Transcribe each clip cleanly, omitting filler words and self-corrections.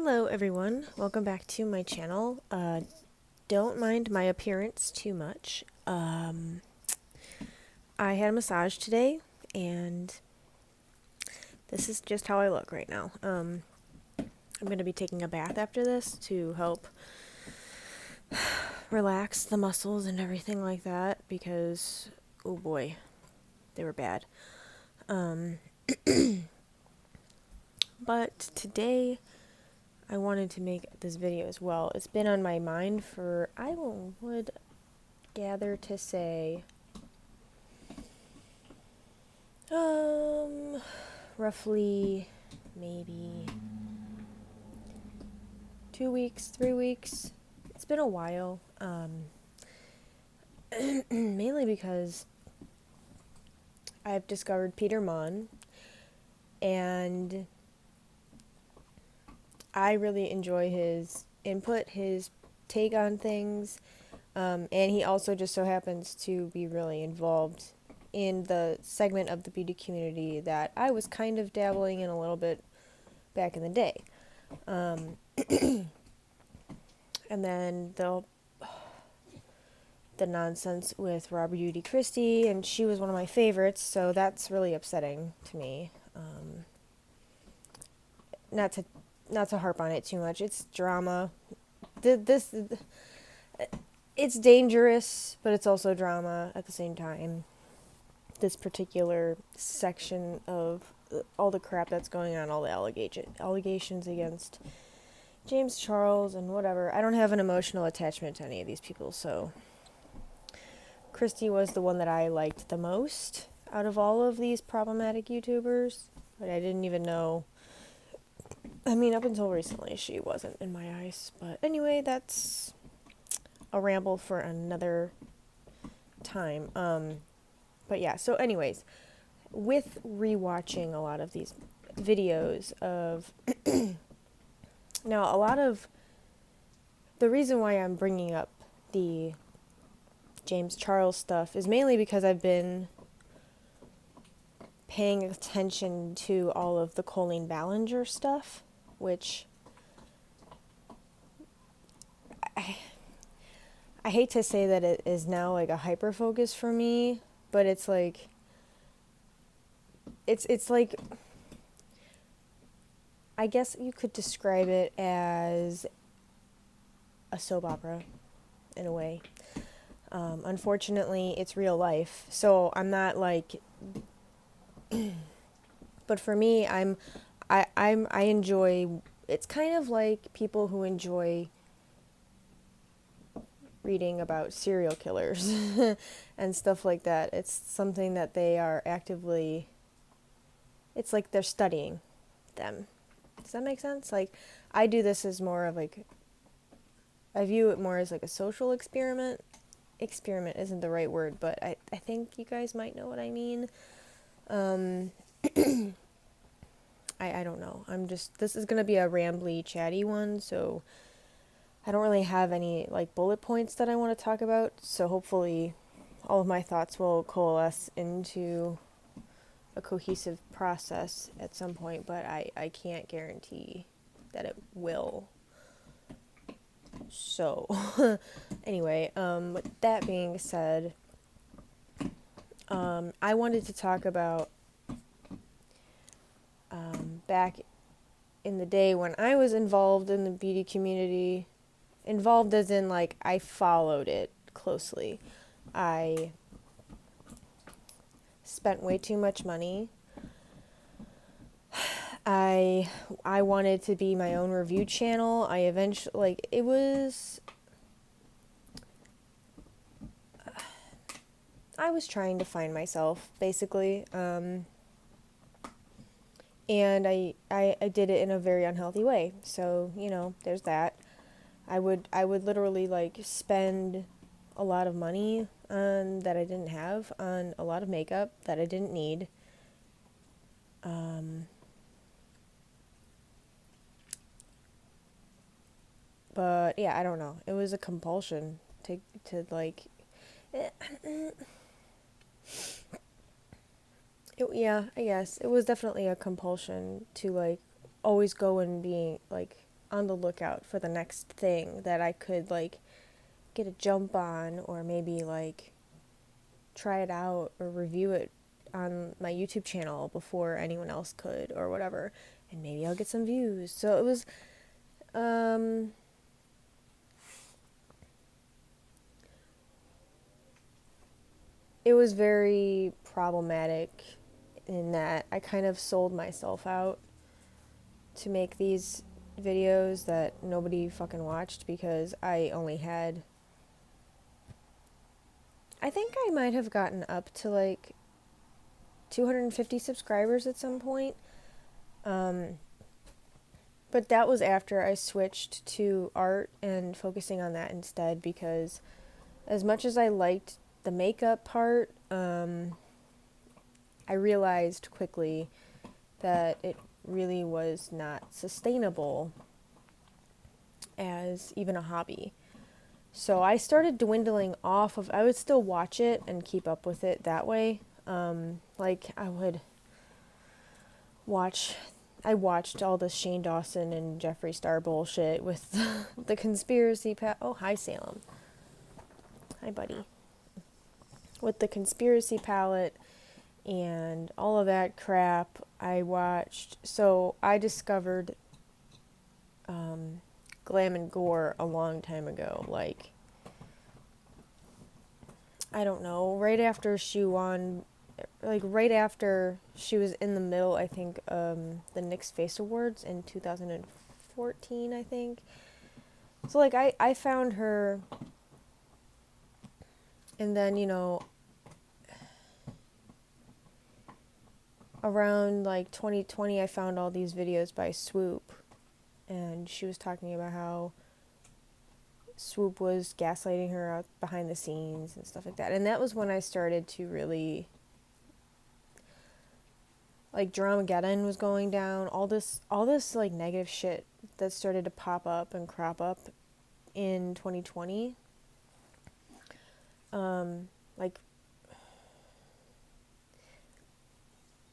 Hello everyone, welcome back to my channel. Don't mind my appearance too much. I had a massage today and this is just how I look right now. I'm going to be taking a bath after this to help relax the muscles and everything like that because, oh boy, they were bad. But today I wanted to make this video as well. It's been on my mind for, would gather to say, roughly maybe 2 weeks, 3 weeks. It's been a while. Mainly because I've discovered Peter Mon, and I really enjoy his input, his take on things, and he also just so happens to be really involved in the segment of the beauty community that I was kind of dabbling in a little bit back in the day. And then the nonsense with Robert Judy Christie, and she was one of my favorites, so that's really upsetting to me. Not to harp on it too much. It's drama. This it's dangerous, but it's also drama at the same time. This particular section of all the crap that's going on, all the allegations against James Charles and whatever. I don't have an emotional attachment to any of these people, so Christy was the one that I liked the most out of all of these problematic YouTubers, but I didn't even know. I mean, up until recently, she wasn't in my eyes. But anyway, that's a ramble for another time. But yeah, so anyways, with rewatching a lot of these videos of now, a lot of the reason why I'm bringing up the James Charles stuff is mainly because I've been paying attention to all of the Colleen Ballinger stuff, which I hate to say that it is now like a hyper focus for me, but it's like it's like, I guess you could describe it as a soap opera in a way. Unfortunately, it's real life, so I'm not like. But for me, I enjoy. It's kind of like people who enjoy reading about serial killers and stuff like that. It's something that they are actively. It's like they're studying them. Does that make sense? Like, I do this as more of like. I view it more as like a social experiment. Experiment isn't the right word, but I think you guys might know what I mean. I don't know. This is going to be a rambly, chatty one, so I don't really have any like bullet points that I want to talk about, so hopefully all of my thoughts will coalesce into a cohesive process at some point, but I can't guarantee that it will. So, anyway, with that being said, I wanted to talk about back in the day when I was involved in the beauty community. Involved as in, like, I followed it closely. I spent way too much money. I wanted to be my own review channel. I eventually, like, it was... I was trying to find myself, basically. And I did it in a very unhealthy way. So, you know, there's that. I would literally like spend a lot of money on that I didn't have, on a lot of makeup that I didn't need. But yeah, I don't know. It was a compulsion to like yeah, I guess it was definitely a compulsion to like always go and being like on the lookout for the next thing that I could like get a jump on, or maybe like try it out or review it on my YouTube channel before anyone else could or whatever, and maybe I'll get some views. So it was um it was very problematic in that I kind of sold myself out to make these videos that nobody fucking watched because I only had, I think I might have gotten up to like 250 subscribers at some point. But that was after I switched to art and focusing on that instead, because as much as I liked the makeup part, I realized quickly that it really was not sustainable as even a hobby. So I started dwindling off of, I would still watch it and keep up with it that way. Like I would watch, I watched all the Shane Dawson and Jeffree Star bullshit with the conspiracy oh, hi Salem. Hi buddy. With the conspiracy palette and all of that crap I watched. So I discovered Glam and Gore a long time ago. Like, I don't know, right after she won, like right after she was in the middle, I think, the Knicks Face Awards in 2014, I think. So like I found her, and then, you know, around like 2020 I found all these videos by Swoop, and she was talking about how Swoop was gaslighting her out behind the scenes and stuff like that. And that was when I started to really, like, Dramageddon was going down, all this like negative shit that started to pop up and crop up in 2020.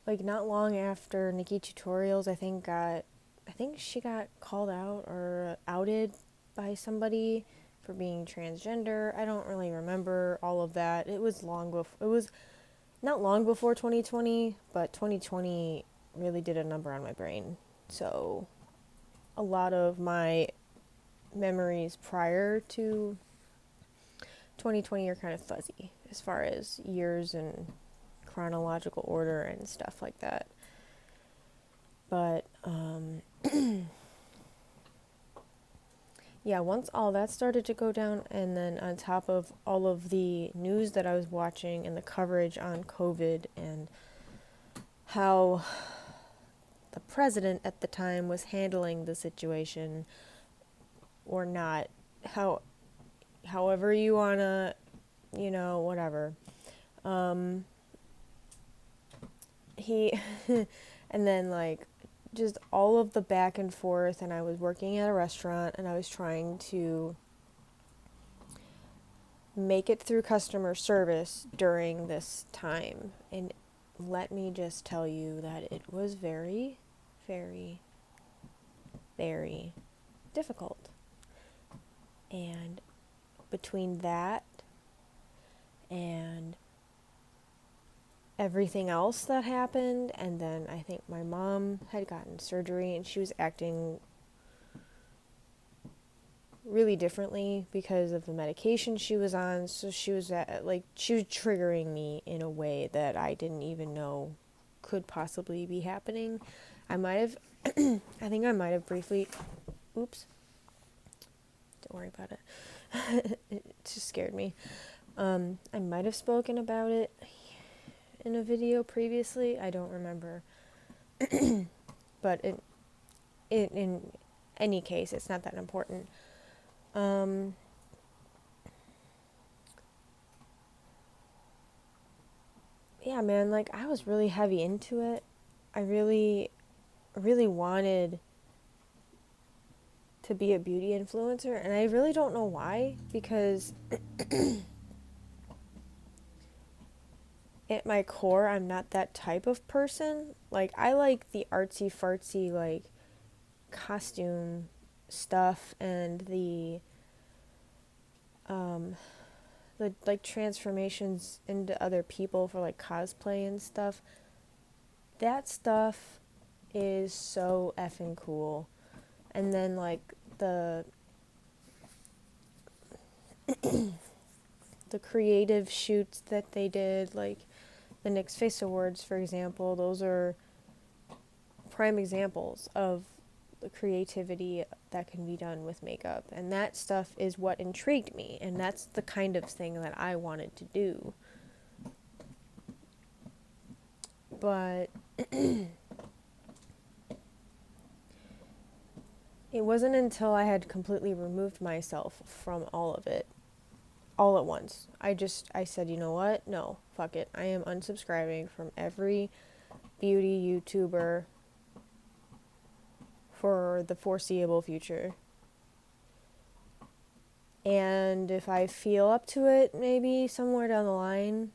Like not long after Nikki Tutorials, I think she got called out or outed by somebody for being transgender. I don't really remember all of that. It was not long before 2020, but 2020 really did a number on my brain. So a lot of my memories prior to 2020 are kind of fuzzy as far as years and chronological order and stuff like that. But yeah, once all that started to go down, and then on top of all of the news that I was watching and the coverage on COVID and how the president at the time was handling the situation, or not, however you wanna, you know, whatever. He and then like just all of the back and forth, and I was working at a restaurant and I was trying to make it through customer service during this time, and let me just tell you that it was very, very, very difficult. And between that and everything else that happened, and then I think my mom had gotten surgery and she was acting really differently because of the medication she was on. So she was she was triggering me in a way that I didn't even know could possibly be happening. I might have I think I might have briefly, oops, don't worry about it. It just scared me. I might have spoken about it in a video previously. I don't remember. But in any case, it's not that important. Yeah, man, like I was really heavy into it. I really, really wanted to be a beauty influencer, and I really don't know why, because at my core, I'm not that type of person. Like, I like the artsy fartsy, like, costume stuff and the like transformations into other people for like cosplay and stuff, that stuff is so effing cool. And then like the the creative shoots that they did, like the Nick's Face Awards, for example, those are prime examples of the creativity that can be done with makeup. And that stuff is what intrigued me, and that's the kind of thing that I wanted to do. But it wasn't until I had completely removed myself from all of it, all at once. I said, you know what? No, fuck it. I am unsubscribing from every beauty YouTuber for the foreseeable future. And if I feel up to it, maybe somewhere down the line,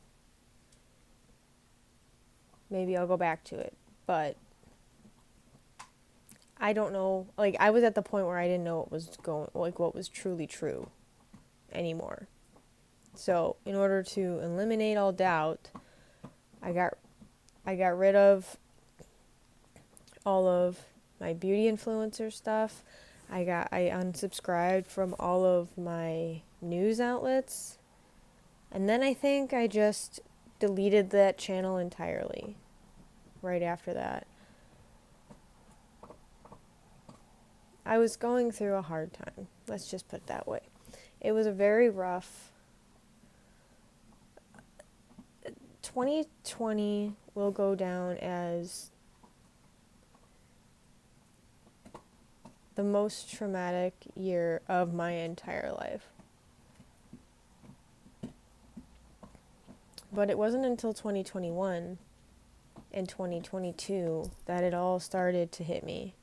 maybe I'll go back to it. But I don't know. Like, I was at the point where I didn't know what was truly true anymore. So, in order to eliminate all doubt, I got rid of all of my beauty influencer stuff. I unsubscribed from all of my news outlets. And then I think I just deleted that channel entirely right after that. I was going through a hard time. Let's just put it that way. It was a very rough 2020 will go down as the most traumatic year of my entire life. But it wasn't until 2021 and 2022 that it all started to hit me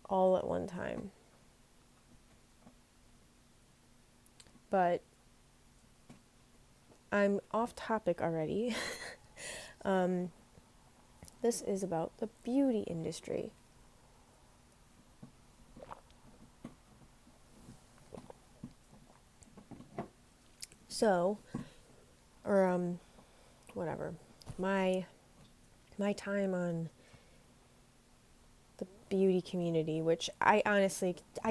all at one time. But I'm off topic already. This is about the beauty industry. So, whatever. My time on the beauty community, which I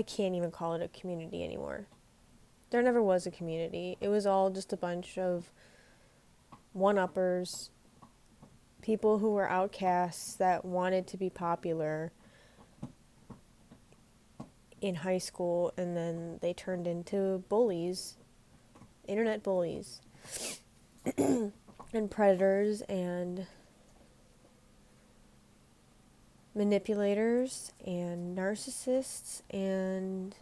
can't even call it a community anymore. There never was a community. It was all just a bunch of one-uppers, people who were outcasts that wanted to be popular in high school, and then they turned into bullies, internet bullies, and predators, and manipulators, and narcissists, and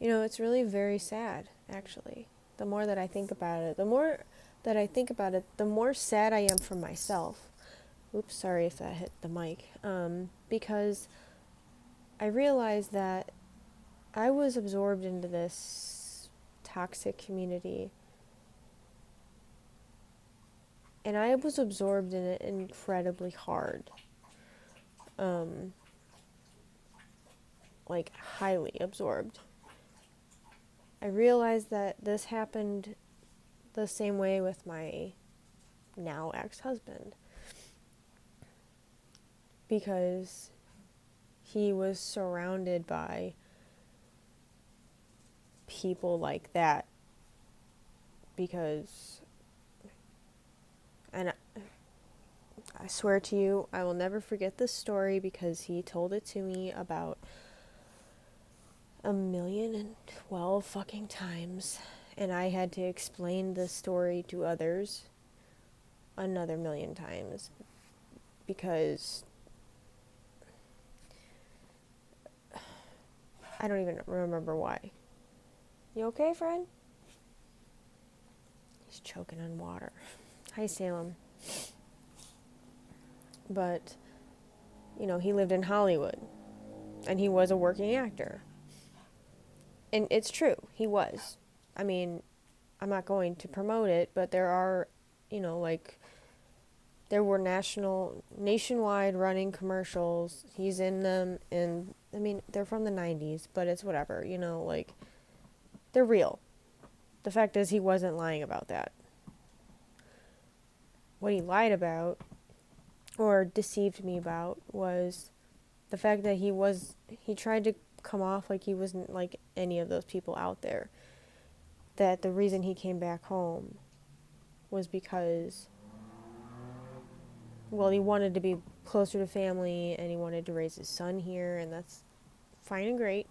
it's really very sad, actually. The more that I think about it, the more sad I am for myself. Oops, sorry if that hit the mic. Because I realized that I was absorbed into this toxic community. And I was absorbed in it incredibly hard. Like, highly absorbed. I realized that this happened the same way with my now ex-husband. Because he was surrounded by people like that. And I swear to you, I will never forget this story because he told it to me about 1,012 fucking times, and I had to explain the story to others another 1,000,000 times because I don't even remember why. You okay, friend? He's choking on water. Hi, Salem. But, he lived in Hollywood, and he was a working actor. And it's true, he was. I mean, I'm not going to promote it, but there are, There were nationwide running commercials. He's in them, and I mean, they're from the 90s, but it's whatever, like, they're real. The fact is, he wasn't lying about that. What he lied about, or deceived me about, was the fact that he tried to come off like he wasn't like any of those people out there. That the reason he came back home was because, well, he wanted to be closer to family and he wanted to raise his son here, and that's fine and great.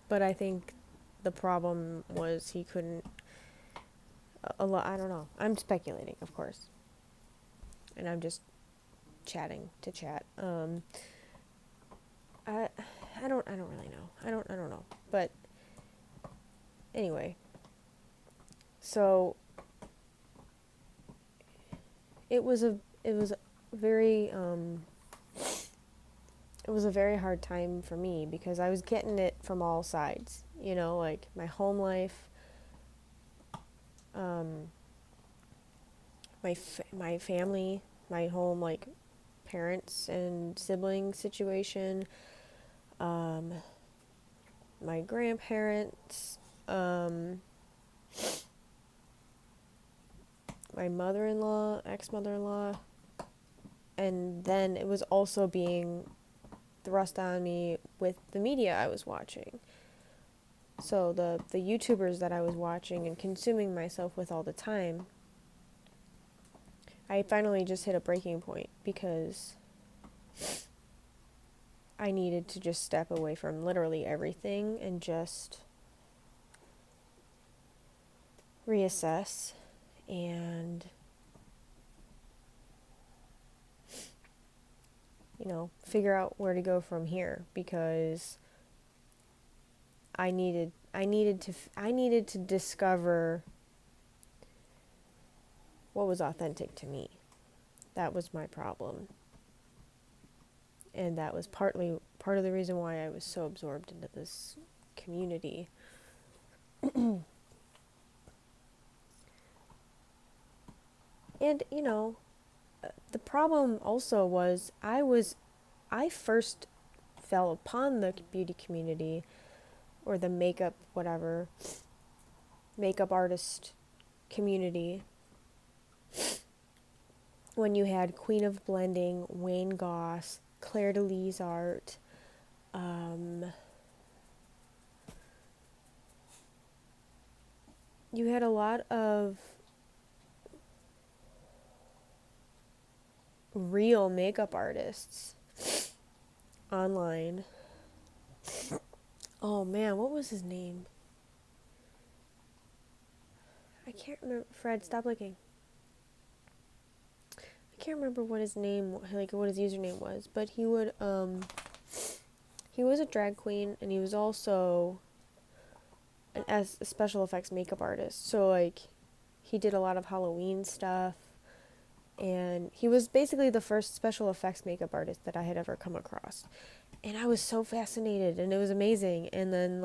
But I think the problem was he couldn't, a lot, I don't know. I'm speculating, of course. And I'm just chatting to chat. I don't really know. I don't know. But anyway, so it was a very it was a very hard time for me because I was getting it from all sides, like my home life, my family, my home, like, parents and sibling situation, my grandparents, my mother-in-law, ex-mother-in-law, and then it was also being thrust on me with the media I was watching. So the YouTubers that I was watching and consuming myself with all the time, I finally just hit a breaking point because I needed to just step away from literally everything and just reassess and, figure out where to go from here, because I needed to discover what was authentic to me. That was my problem. And that was part of the reason why I was so absorbed into this community. And, the problem also was I first fell upon the beauty community, or the makeup artist community, when you had Queen of Blending, Wayne Goss, Claire de Lise art, you had a lot of real makeup artists online. Oh man, what was his name? I can't remember. Fred, stop looking. I can't remember what his name, like what his username was, but he was a drag queen, and he was also a special effects makeup artist. So like, he did a lot of Halloween stuff, and he was basically the first special effects makeup artist that I had ever come across. And I was so fascinated, and it was amazing. And then,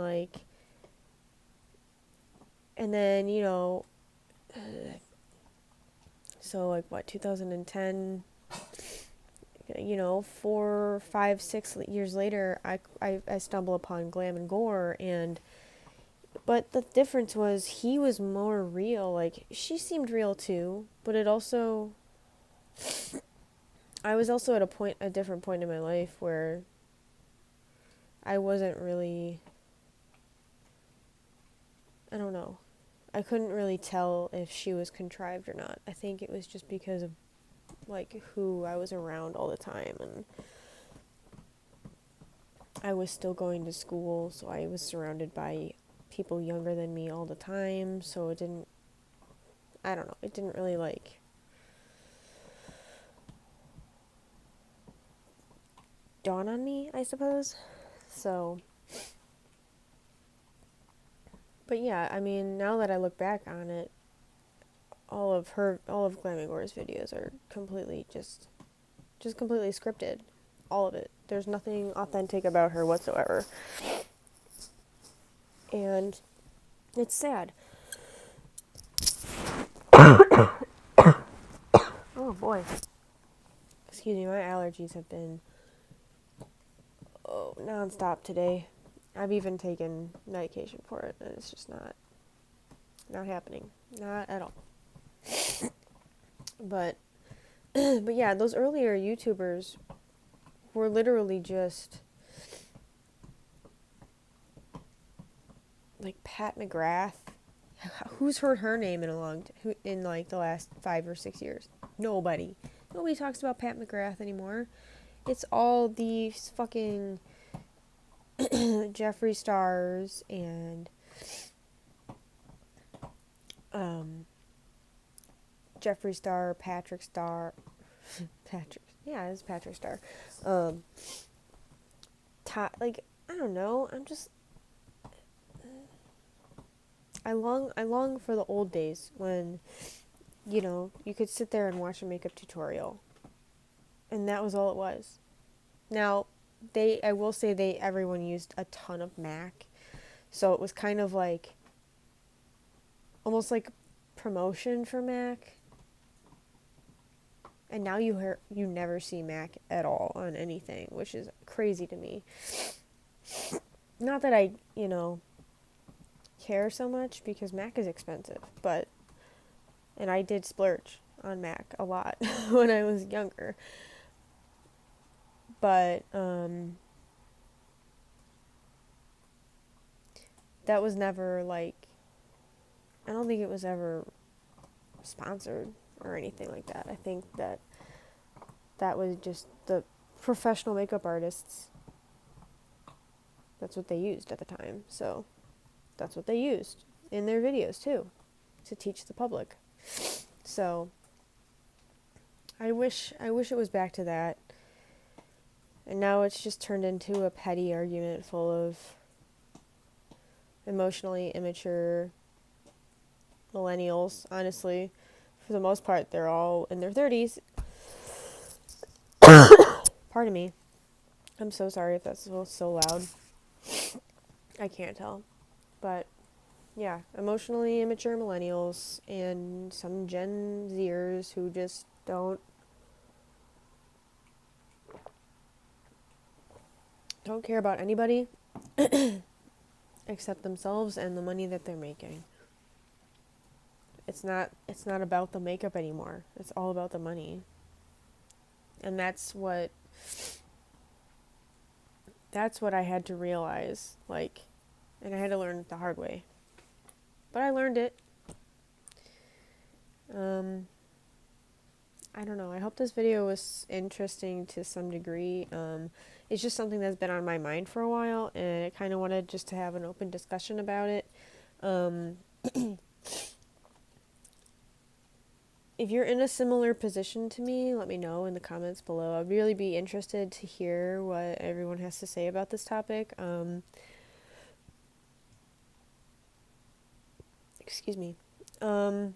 so like, what, 2010, 4, 5, 6 years later, I stumble upon Glam and Gore, but the difference was he was more real. Like, she seemed real too, but I was also at a different point in my life where I wasn't really, I don't know, I couldn't really tell if she was contrived or not. I think it was just because of, like, who I was around all the time, and I was still going to school, so I was surrounded by people younger than me all the time, so it didn't really, like, dawn on me, I suppose. So, but yeah, I mean, now that I look back on it, all of Glam and Gore's videos are completely just completely scripted. All of it. There's nothing authentic about her whatsoever. And it's sad. Oh boy. Excuse me, my allergies have been nonstop today. I've even taken medication for it, and it's just not happening. Not at all. But but yeah, those earlier YouTubers were literally just like Pat McGrath. Who's heard her name in like the last 5 or 6 years? Nobody. Nobody talks about Pat McGrath anymore. It's all these fucking Jeffree Stars and Jeffree Star, Patrick Star, yeah, it's Patrick Star. Like I don't know. I long for the old days when, you could sit there and watch a makeup tutorial, and that was all it was. Now, I will say everyone used a ton of MAC, so it was kind of like, almost like promotion for MAC. And now you never see MAC at all on anything, which is crazy to me. Not that I, care so much, because MAC is expensive, and I did splurge on MAC a lot when I was younger. But that was never like, I don't think it was ever sponsored or anything like that. I think that was just the professional makeup artists. That's what they used at the time. So that's what they used in their videos too, to teach the public. So I wish it was back to that. And now it's just turned into a petty argument full of emotionally immature millennials. Honestly, for the most part, they're all in their 30s. Pardon me. I'm so sorry if that's so loud. I can't tell. But yeah, emotionally immature millennials and some Gen Zers who just don't care about anybody except themselves and the money that they're making. It's not about the makeup anymore. It's all about the money. And that's what I had to realize, and I had to learn it the hard way. But I learned it. I don't know. I hope this video was interesting to some degree. It's just something that's been on my mind for a while, and I kind of wanted just to have an open discussion about it. If you're in a similar position to me, let me know in the comments below. I'd really be interested to hear what everyone has to say about this topic. Excuse me. I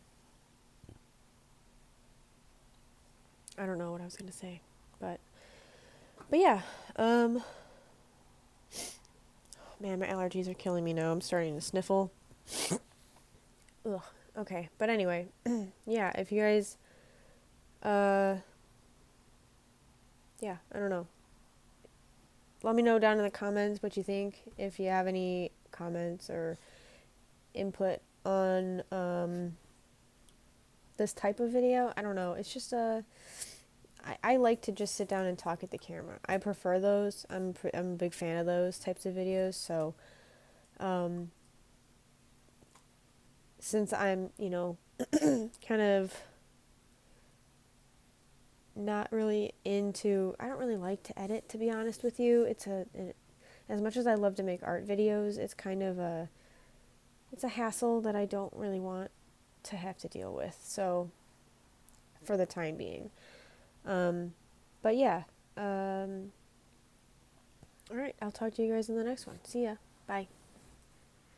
don't know what I was going to say, but yeah. Man, my allergies are killing me now. I'm starting to sniffle. Ugh. Okay, but anyway, yeah, if you guys, yeah, I don't know. Let me know down in the comments what you think, if you have any comments or input on, this type of video. I don't know, it's just, I like to just sit down and talk at the camera. I prefer those. I'm a big fan of those types of videos, so, since I'm, kind of not really into, I don't really like to edit, to be honest with you. As much as I love to make art videos, it's kind of it's a hassle that I don't really want to have to deal with. So, for the time being. But yeah. Alright, I'll talk to you guys in the next one. See ya. Bye.